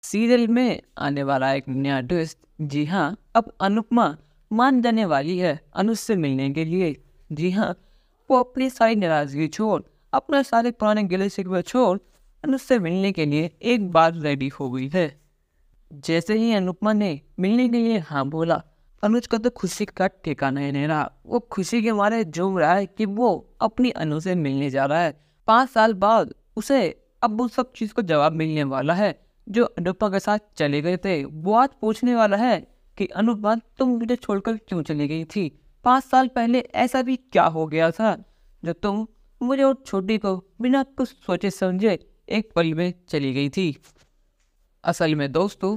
Serial में आने वाला एक नया ट्विस्ट। जी हाँ, अब अनुपमा मान जाने वाली है अनुज से मिलने के लिए। जी हाँ, वो अपनी सारी नाराजगी छोड़, अपने सारे पुराने गिले शिकवे छोड़ अनुज से मिलने के लिए एक बार रेडी हो गई है। जैसे ही अनुपमा ने मिलने के लिए हाँ बोला, अनुज का तो खुशी का ठिकाना ही नहीं रहा। वो खुशी के मारे झूम रहा है कि वो अपनी अनु से मिलने जा रहा है। 5 साल बाद उसे अब उस सब चीज़ को जवाब मिलने वाला है जो अनुपमा के साथ चले गए थे। वो आज पूछने वाला है कि अनुपमा तुम मुझे छोड़कर क्यों चली गई थी? 5 साल पहले ऐसा भी क्या हो गया था जो तुम मुझे और छोटी को बिना कुछ सोचे समझे एक पल में चली गई थी? असल में दोस्तों,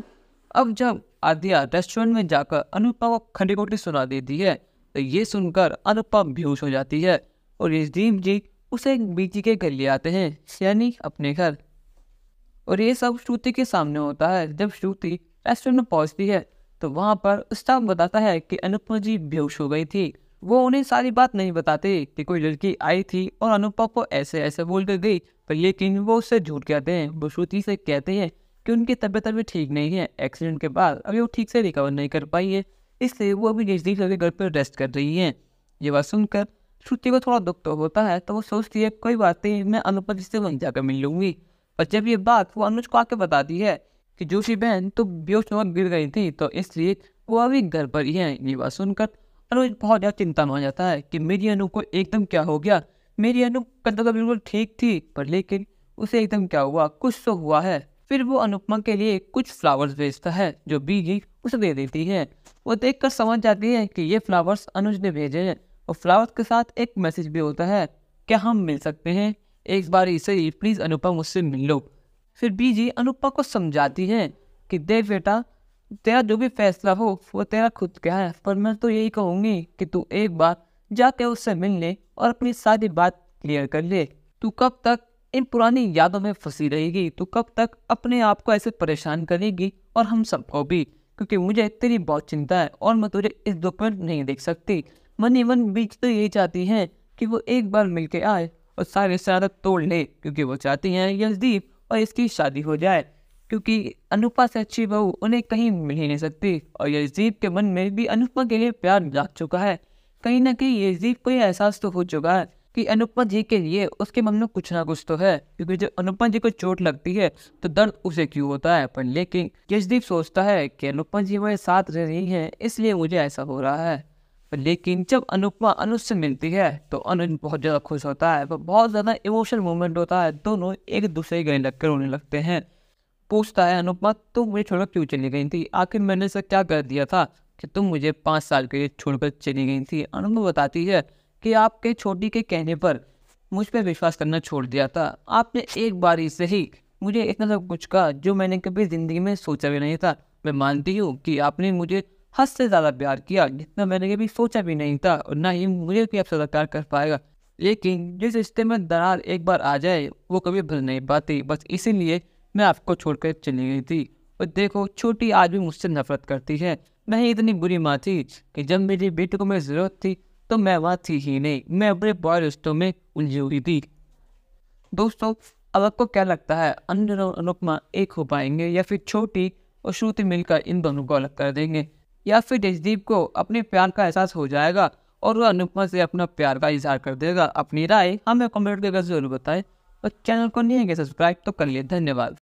अब जब आद्या रेस्टोरेंट में जाकर अनुपमा को खंडी खोटी सुना देती है तो ये सुनकर अनुपमा बेहोश हो जाती है और यशदीप जी उसे एक बीजी के घर ले आते हैं, यानी अपने घर। और ये सब श्रुति के सामने होता है। जब श्रुति रेस्टोरेंट में पहुंचती है तो वहां पर स्टाफ बताता है कि अनुपमा जी बेहोश हो गई थी। वो उन्हें सारी बात नहीं बताते कि कोई लड़की आई थी और अनुपमा को ऐसे ऐसे बोल कर गई, पर लेकिन वो उससे झूठ कहते हैं। वो श्रुति से कहते हैं कि उनकी तबीयत अभी ठीक नहीं है, एक्सीडेंट के बाद अभी वो ठीक से रिकवर नहीं कर पाई है, इसलिए वो अभी नजदीक के घर पर रेस्ट कर रही हैं। ये बात सुनकर श्रुति को थोड़ा दुख तो होता है, तो वो सोचती है कोई बात नहीं, मैं अनुपमा जी से वहीं जाकर मिल लूंगी। और जब ये बात वो अनुज को आके बताती है कि जोशी बहन तो बेहोश होकर गिर गई थी, तो इसलिए वो अभी घर पर ही है। ये बात सुनकर अनुज बहुत ज़्यादा चिंता में हो जाता है कि मेरी अनु को एकदम क्या हो गया। मेरी अनु कल तक बिल्कुल ठीक थी, पर लेकिन उसे एकदम क्या हुआ, कुछ तो हुआ है। फिर वो अनुपमा के लिए कुछ फ्लावर्स भेजता है जो बीजी उसे दे देती है। वो देखकर समझ जाती है कि ये फ्लावर्स अनुज ने भेजे हैं और फ्लावर्स के साथ एक मैसेज भी होता है, क्या हम मिल सकते हैं? एक बार इसे ही प्लीज़ अनुपमा मुझसे मिल लो। फिर बीजी अनुपमा को समझाती है कि देख बेटा, तेरा जो भी फैसला हो वो तेरा खुद का है, पर मैं तो यही कहूँगी कि तू एक बार जाके उससे मिल ले और अपनी सारी बात क्लियर कर ले। तू कब तक इन पुरानी यादों में फंसी रहेगी? तू कब तक अपने आप को ऐसे परेशान करेगी और हम सबको भी? क्योंकि मुझे तेरी बहुत चिंता है और मैं तुझे इस दुख में नहीं देख सकती। मन ही मन बीच तो यही चाहती हैं कि वो एक बार मिल के आए और सारे सारा तोड़ ले, क्योंकि वो चाहती हैं यशदीप और इसकी शादी हो जाए, क्योंकि अनुपमा से अच्छी बहू उन्हें कहीं मिल ही नहीं सकती। और यशदीप के मन में भी अनुपमा के लिए प्यार जाग चुका है। कहीं ना कहीं यशदीप को ये एहसास तो हो चुका है कि अनुपमा जी के लिए उसके मन में कुछ ना कुछ तो है, क्योंकि जब अनुपमा जी को चोट लगती है तो दर्द उसे क्यों होता है। पर लेकिन यशदीप सोचता है कि अनुपमा जी मेरे साथ रह रही हैं, इसलिए मुझे ऐसा हो रहा है। लेकिन जब अनुपमा अनुज से मिलती है तो अनुज बहुत ज़्यादा खुश होता है। बहुत ज़्यादा इमोशनल मोमेंट होता है, दोनों एक दूसरे के गले लगकर रोने लगते हैं। पूछता है अनुपमा, तुम मुझे छोड़कर क्यों चली गई थी? आखिर मैंने ऐसा क्या कर दिया था कि तुम मुझे 5 साल के लिए छोड़कर चली गई थी? अनुपमा बताती है कि आपके छोटी के कहने पर मुझ पर विश्वास करना छोड़ दिया था। आपने एक बार ही से ही मुझे इतना सब कुछ कहा जो मैंने कभी ज़िंदगी में सोचा भी नहीं था। मैं मानती हूँ कि आपने मुझे हद से ज़्यादा प्यार किया, जितना मैंने कभी सोचा भी नहीं था, और ना ही मुझे कोई आपसे ज़्यादा प्यार कर पाएगा। लेकिन जिस रिश्ते में दरार एक बार आ जाए वो कभी भूल नहीं पाती, बस इसीलिए मैं आपको छोड़कर चली गई थी। और देखो, छोटी आज भी मुझसे नफरत करती है। मैं ही इतनी बुरी माँ थी कि जब मेरी बेटी को मेरी ज़रूरत थी तो मैं वहाँ थी ही नहीं, मैं अपने बॉय रिश्तों में उलझी हुई थी। दोस्तों, अब आपको क्या लगता है, अंजन और अनुपमा एक हो पाएंगे या फिर छोटी और श्रुति मिलकर इन दोनों को अलग कर देंगे? या फिर जसदीप को अपने प्यार का एहसास हो जाएगा और वह अनुपमा से अपना प्यार का इजहार कर देगा? अपनी राय हमें कमेंट करके जरूर बताएं और चैनल को नहीं है सब्सक्राइब तो कर लिए। धन्यवाद।